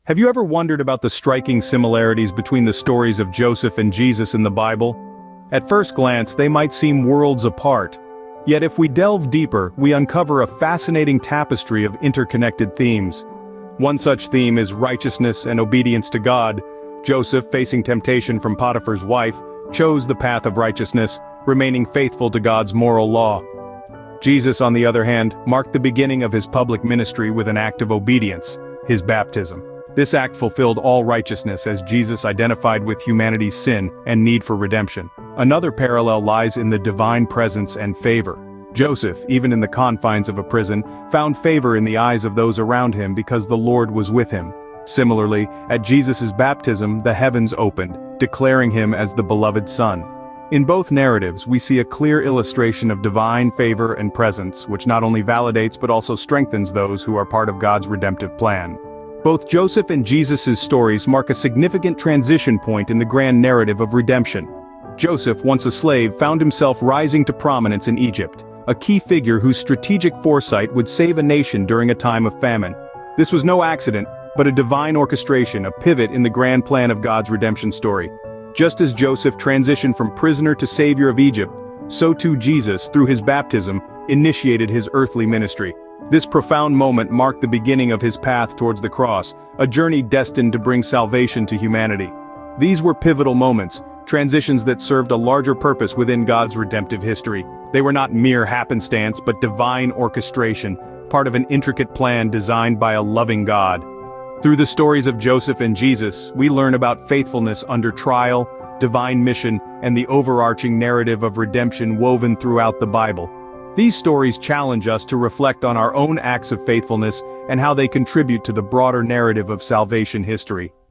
Have you ever wondered about the striking similarities between the stories of Joseph and Jesus in the Bible? At first glance, they might seem worlds apart. Yet if we delve deeper, we uncover a fascinating tapestry of interconnected themes. One such theme is righteousness and obedience to God. Joseph, facing temptation from Potiphar's wife, chose the path of righteousness, remaining faithful to God's moral law. Jesus, on the other hand, marked the beginning of his public ministry with an act of obedience, his baptism. This act fulfilled all righteousness as Jesus identified with humanity's sin and need for redemption. Another parallel lies in the divine presence and favor. Joseph, even in the confines of a prison, found favor in the eyes of those around him because the Lord was with him. Similarly, at Jesus' baptism, the heavens opened, declaring him as the beloved Son. In both narratives, we see a clear illustration of divine favor and presence, which not only validates but also strengthens those who are part of God's redemptive plan. Both Joseph and Jesus' stories mark a significant transition point in the grand narrative of redemption. Joseph, once a slave, found himself rising to prominence in Egypt, a key figure whose strategic foresight would save a nation during a time of famine. This was no accident, but a divine orchestration, a pivot in the grand plan of God's redemption story. Just as Joseph transitioned from prisoner to savior of Egypt, so too Jesus, through his baptism, initiated his earthly ministry. This profound moment marked the beginning of his path towards the cross, a journey destined to bring salvation to humanity. These were pivotal moments, transitions that served a larger purpose within God's redemptive history. They were not mere happenstance but divine orchestration, part of an intricate plan designed by a loving God. Through the stories of Joseph and Jesus, we learn about faithfulness under trial, divine mission, and the overarching narrative of redemption woven throughout the Bible. These stories challenge us to reflect on our own acts of faithfulness and how they contribute to the broader narrative of salvation history.